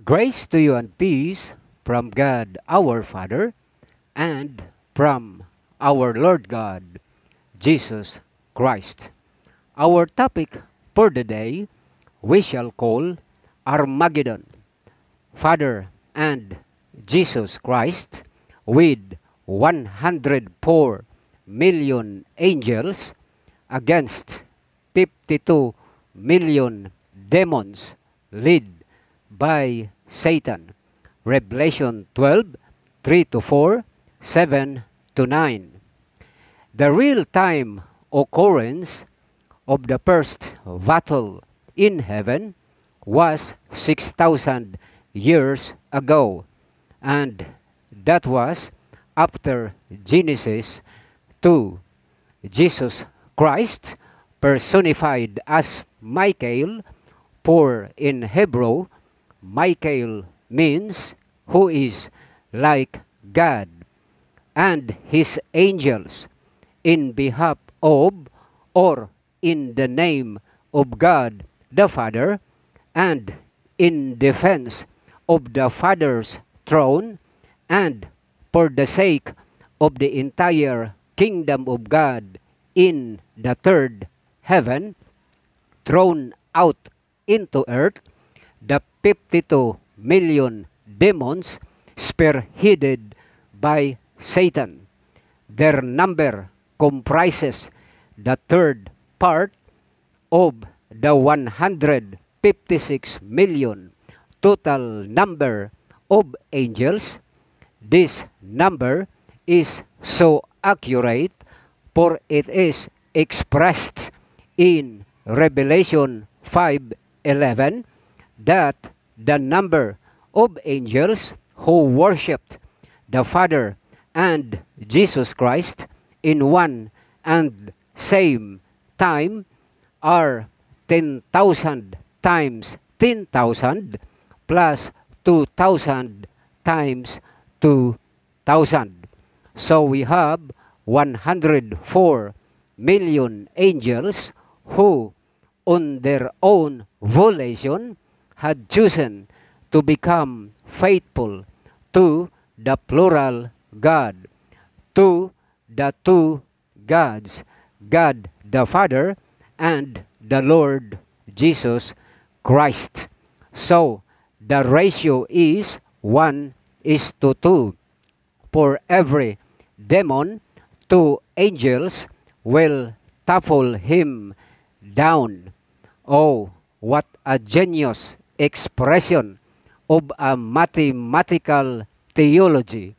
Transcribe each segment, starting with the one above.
Grace to you and peace from God our Father and from our Lord God, Jesus Christ. Our topic for the day we shall call Armageddon, Father and Jesus Christ with 104 million angels against 52 million demons led by Satan. Revelation 12, 3 to 4, 7 to 9. The real-time occurrence of the first battle in heaven was 6,000 years ago, and that was after Genesis 2. Jesus Christ, personified as Michael, for in Hebrew, Michael means who is like God, and his angels, in behalf of or in the name of God the Father, and in defense of the Father's throne, and for the sake of the entire kingdom of God in the third heaven, thrown out into earth, the 52 million demons spearheaded by Satan. Their number comprises the third part of the 156 million total number of angels. This number is so accurate, for it is expressed in Revelation 5:11 that the number of angels who worshipped the Father and Jesus Christ in one and same time are 10,000 times 10,000 plus 2,000 times 2,000. So we have 104 million angels who, on their own volition, had chosen to become faithful to the plural God, to the two gods, God the Father and the Lord Jesus Christ. So the ratio is 1:2. For every demon, 2 angels will topple him down. Oh, what a genius expression of a mathematical theology!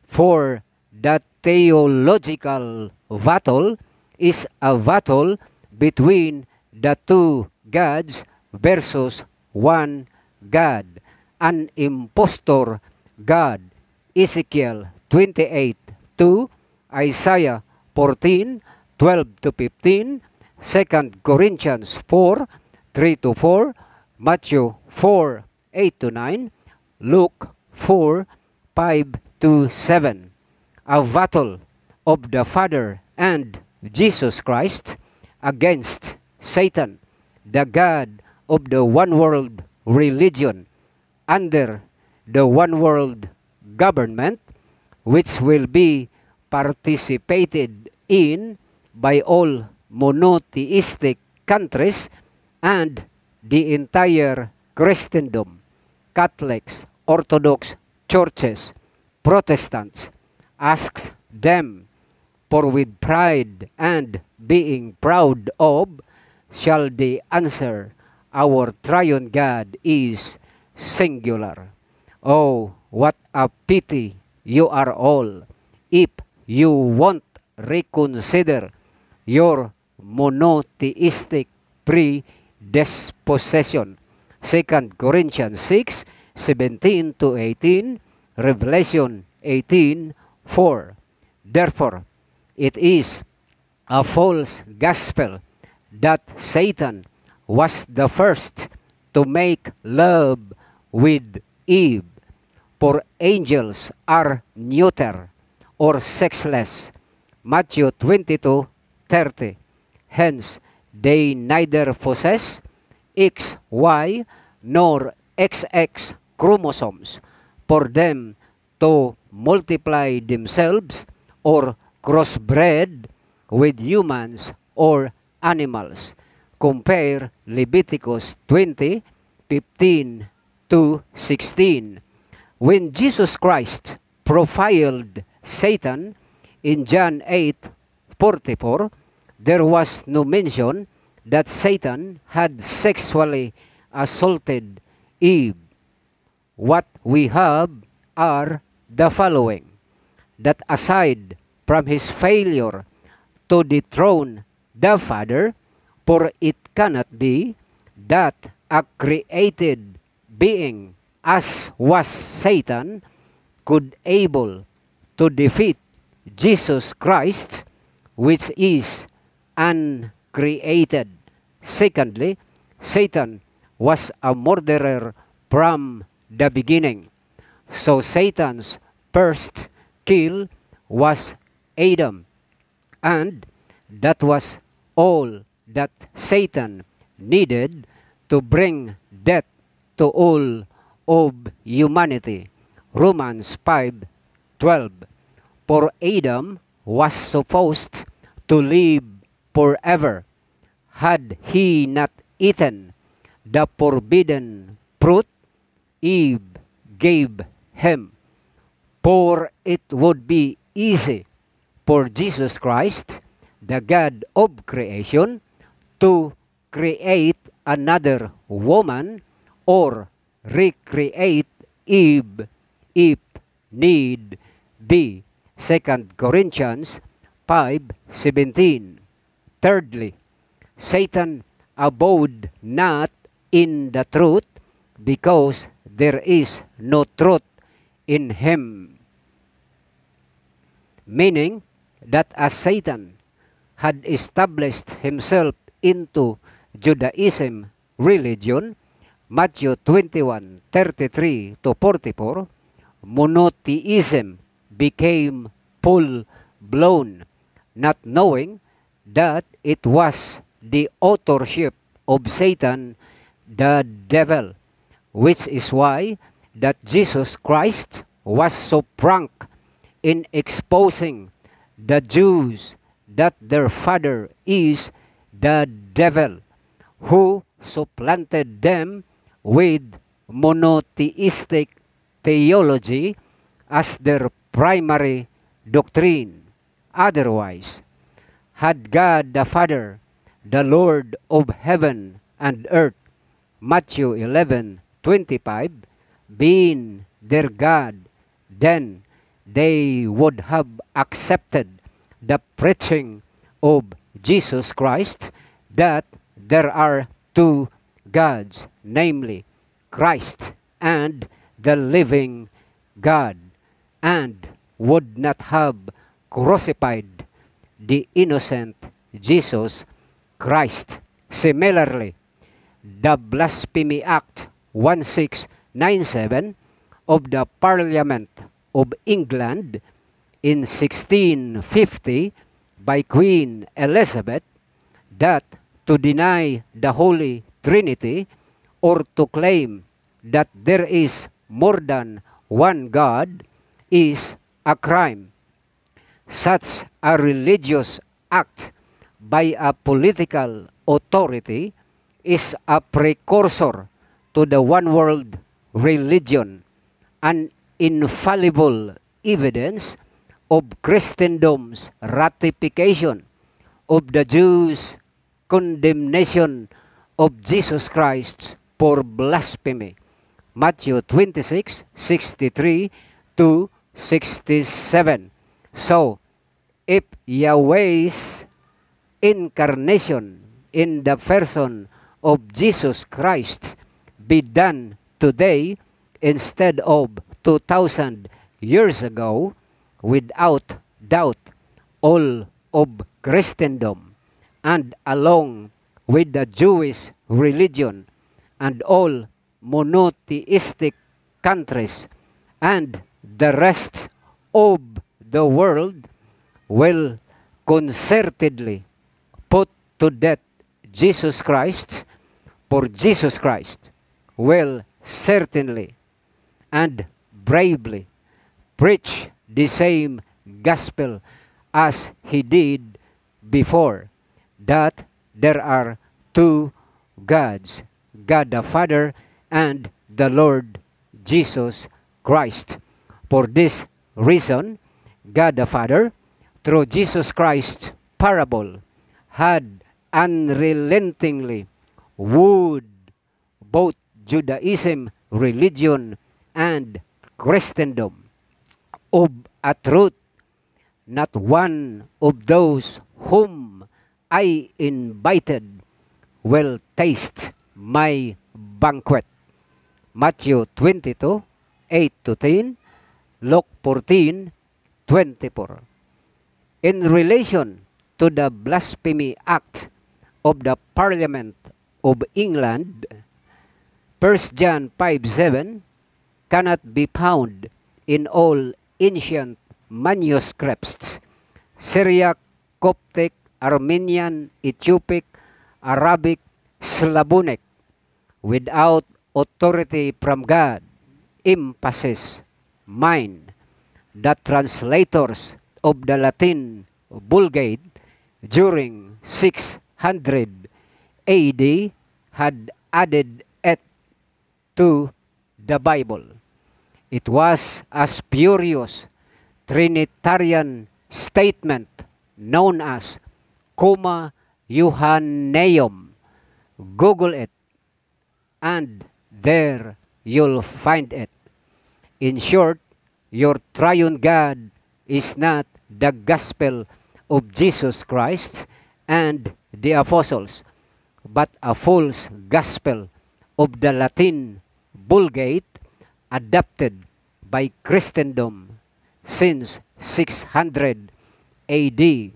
For the theological battle is a battle between the two gods versus one God, an impostor God. Ezekiel 28:2, Isaiah 14:12 to 15, 2 Corinthians 4:3 to 4, Matthew 4:8 to 9, Luke 4:5 to 7. A battle of the Father and Jesus Christ against Satan, the God of the one world religion, under the one world government, which will be participated in by all monotheistic countries and the entire Christendom, Catholics, Orthodox churches, Protestants. Asks them, for with pride and being proud of, shall they answer, our triune God is singular. Oh, what a pity you are all, if you won't reconsider your monotheistic predisposition. 2 Corinthians 6:17 to 18, Revelation 18:4. Therefore, it is a false gospel that Satan was the first to make love with Eve, for angels are neuter or sexless. Matthew 22:30. Hence, they neither possess XY nor XX chromosomes for them to multiply themselves or crossbred with humans or animals. Compare Leviticus 20:15 to 16. When Jesus Christ profiled Satan in John 8:44, there was no mention that Satan had sexually assaulted Eve. What we have are the following: that aside from his failure to dethrone the Father, for it cannot be that a created being as was Satan could able to defeat Jesus Christ, which is uncreated. Secondly, Satan was a murderer from the beginning. So Satan's first kill was Adam, and that was all that Satan needed to bring death to all of humanity. Romans 5:12. For Adam was supposed to live forever had he not eaten the forbidden fruit Eve gave him. For it would be easy for Jesus Christ, the God of creation, to create another woman or recreate Eve if need be. 2 Corinthians 5:17. Thirdly, Satan abode not in the truth because there is no truth in him. Meaning that as Satan had established himself into Judaism religion, Matthew 21:33 to 44, monotheism became full-blown, not knowing that it was the authorship of Satan, the devil, which is why that Jesus Christ was so frank in exposing the Jews that their father is the devil, who supplanted them with monotheistic theology as their primary doctrine. Otherwise, had God the Father, the Lord of heaven and earth, Matthew 11:25, been their God, then they would have accepted the preaching of Jesus Christ that there are two gods, namely Christ and the living God, and would not have crucified the innocent Jesus Christ. Similarly, the Blasphemy Act 1697 of the Parliament of England in 1650 by Queen Elizabeth, that to deny the Holy Trinity or to claim that there is more than one God is a crime. Such a religious act by a political authority is a precursor to the one world religion, an infallible evidence of Christendom's ratification of the Jews' condemnation of Jesus Christ for blasphemy. Matthew 26:63 to 67. So, if Yahweh's incarnation in the person of Jesus Christ be done today instead of 2,000 years ago, without doubt, all of Christendom, and along with the Jewish religion and all monotheistic countries and the rest of the world, will concertedly put to death Jesus Christ, for Jesus Christ will certainly and bravely preach the same gospel as he did before, that there are two gods, God the Father and the Lord Jesus Christ. For this reason, God the Father, through Jesus Christ's parable, had unrelentingly wooed both Judaism, religion, and Christendom of a truth. Not one of those whom I invited will taste my banquet. Matthew 22, 8-10, Luke 14, 24. In relation to the Blasphemy Act of the Parliament of England, 1 John 5:7 cannot be found in all ancient manuscripts, Syriac, Coptic, Armenian, Ethiopic, Arabic, Slavonic, without authority from God. Emphasis, mine, the translators of the Latin Vulgate during 600 AD had added it to the Bible. It was a spurious Trinitarian statement known as Comma Johanneum. Google it, and there you'll find it. In short, your triune God is not the gospel of Jesus Christ and the apostles, but a false gospel of the Latin Vulgate adopted by Christendom since 600 AD.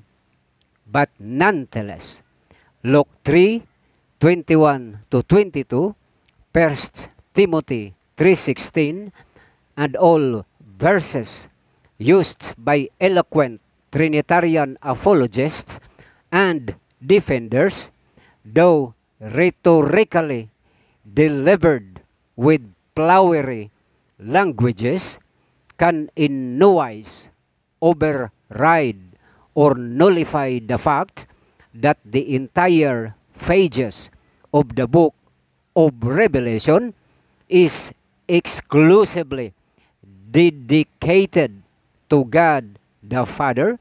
But nonetheless, Luke 3:21-22, 1 Timothy 3:16, and all verses used by eloquent Trinitarian apologists and defenders, though rhetorically delivered with flowery languages, can in no wise override or nullify the fact that the entire pages of the book of Revelation is exclusively dedicated to God the Father,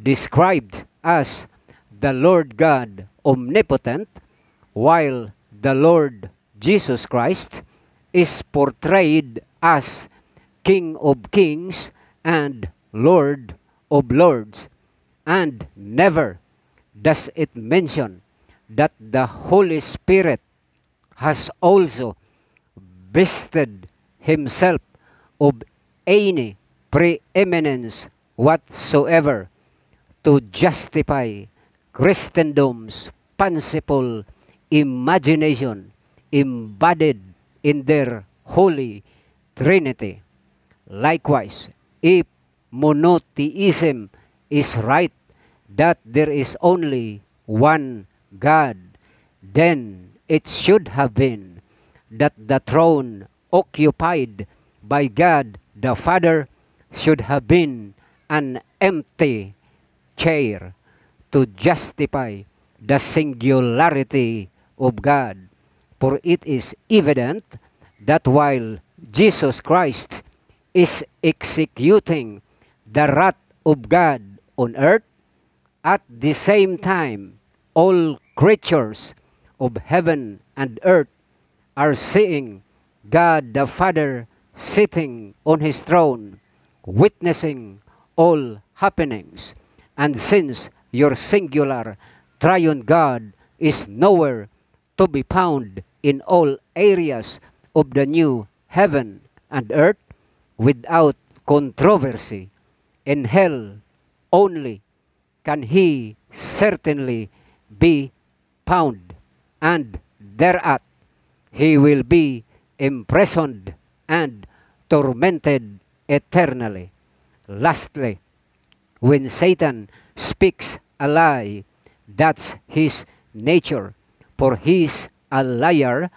described as the Lord God omnipotent, while the Lord Jesus Christ is portrayed as King of Kings and Lord of Lords, and never does it mention that the Holy Spirit has also vested himself of any preeminence whatsoever to justify Christendom's fanciful imagination embodied in their Holy Trinity. Likewise, if monotheism is right, that there is only one God, then it should have been that the throne occupied by God the Father should have been an empty chair to justify the singularity of God. For it is evident that while Jesus Christ is executing the wrath of God on earth, at the same time all creatures of heaven and earth are seeing God the Father sitting on his throne, witnessing all happenings. And since your singular triune God is nowhere to be found in all areas of the new heaven and earth, without controversy, in hell only can he certainly be found, and thereat he will be imprisoned and tormented eternally. Lastly, when Satan speaks a lie, that's his nature, for he is a liar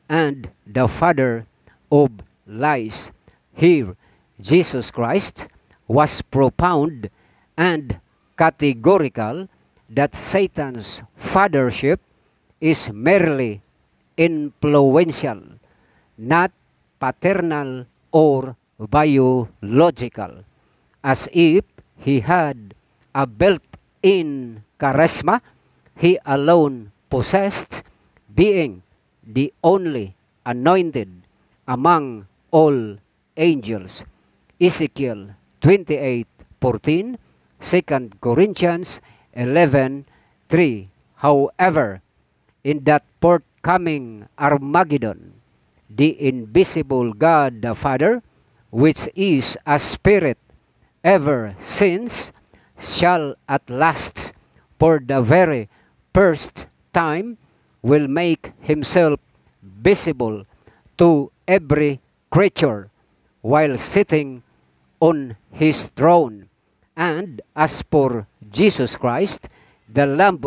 and the father of lies. Here, Jesus Christ was profound and categorical that Satan's fathership is merely influential, not paternal or biological, as if he had a built-in charisma he alone possessed, being the only anointed among all angels. Ezekiel 28:14, 2 Corinthians 11:3. However, in that forthcoming Armageddon, the invisible God the Father, which is a spirit ever since, shall at last, for the very first time, will make himself visible to every creature while sitting on his throne. And as for Jesus Christ, the Lamb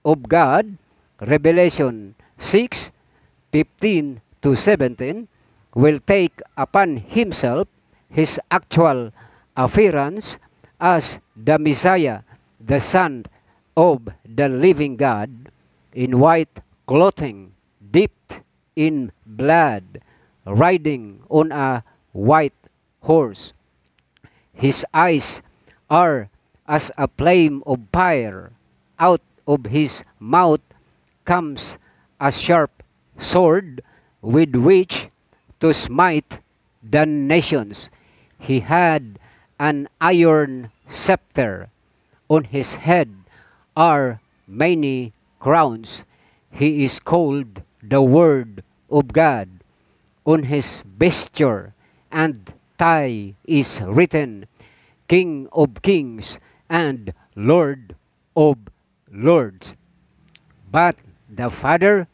of God, Revelation 6:15-17, will take upon himself his actual appearance as the Messiah, the Son of the living God, in white clothing dipped in blood, riding on a white horse. His eyes are as a flame of fire. Out of his mouth comes a sharp sword with which to smite the nations. He had an iron scepter. On his head are many crowns. He is called the Word of God. On his vesture and thigh is written, King of Kings and Lord of Lords. But the Father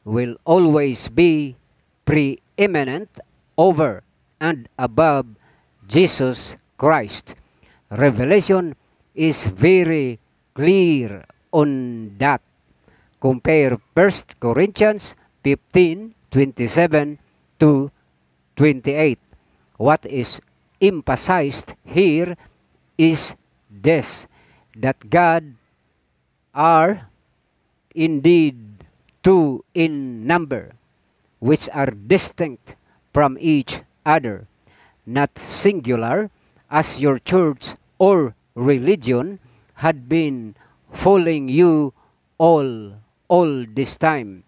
will always be preeminent over and above Jesus Christ. Revelation is very clear on that. Compare 1 Corinthians 15:27-28. What is emphasized here is this, that God are indeed two in number, which are distinct from each other, not singular, as your church or religion had been fooling you all this time.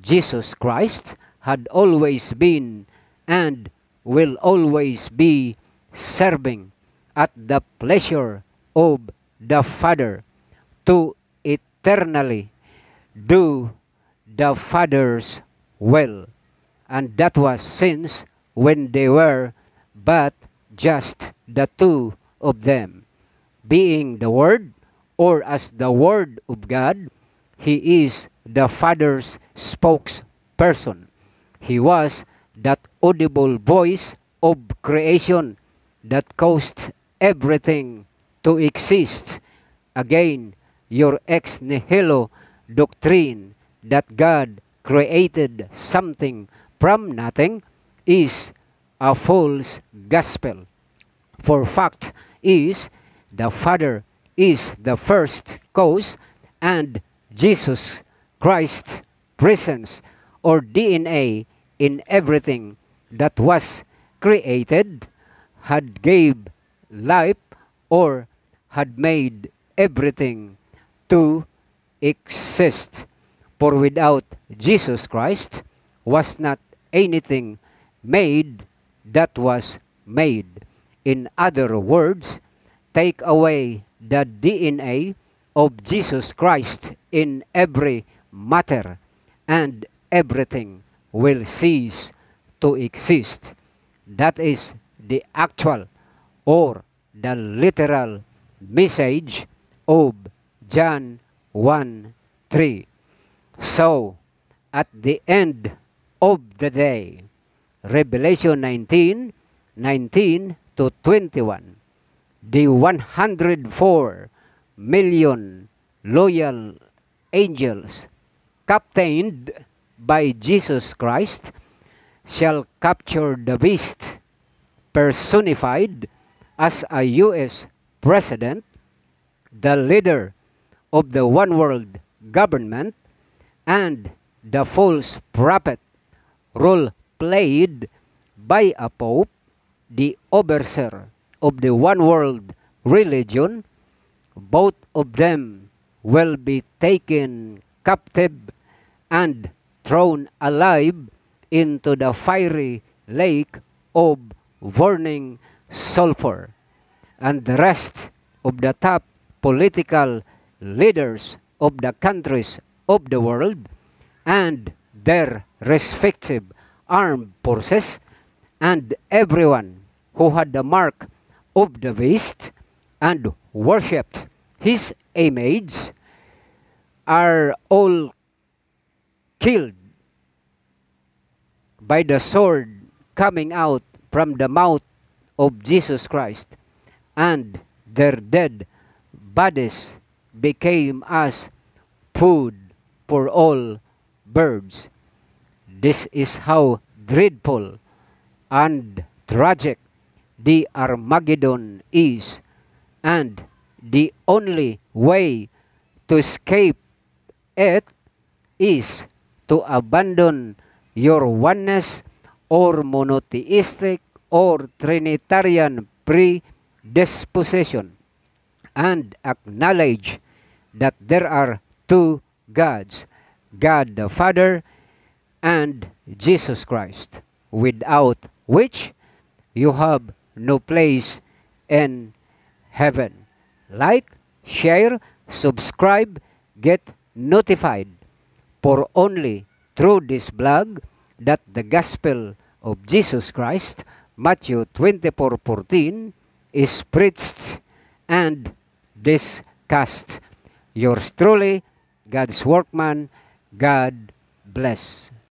Jesus Christ had always been and will always be serving at the pleasure of the Father to eternally do the Father's will. And that was since when they were but just the two of them. Being the Word, or as the Word of God, he is the Father's spokesperson. He was that audible voice of creation that caused everything to exist. Again, your ex nihilo doctrine that God created something from nothing is a false gospel. For fact is, the Father is the first cause, and Jesus Christ's presence or DNA in everything that was created had gave life or had made everything to exist. For without Jesus Christ was not anything made that was made. In other words, take away the DNA of Jesus Christ in every matter, and everything will cease to exist. That is the actual or the literal message of John 1:3. So, at the end of the day, Revelation 19:19-21, the 104 million loyal angels captained by Jesus Christ shall capture the beast personified as a U.S. president, the leader of the one world government, and the false prophet role played by a pope, the overseer of the one world religion. Both of them will be taken captive and thrown alive into the fiery lake of burning sulfur. And the rest of the top political leaders of the countries of the world and their respective armed forces, and everyone who had the mark of the beast and worshipped his image, are all killed by the sword coming out from the mouth of Jesus Christ, and their dead bodies became as food for all birds. This is how dreadful and tragic the Armageddon is, and the only way to escape it is to abandon your oneness or monotheistic or Trinitarian predisposition and acknowledge that there are two gods, God the Father and Jesus Christ, without which you have no place in heaven. Like, share, subscribe, get notified, for only through this blog that the gospel of Jesus Christ, Matthew 24:14, is preached and discussed. Yours truly, God's workman. God bless.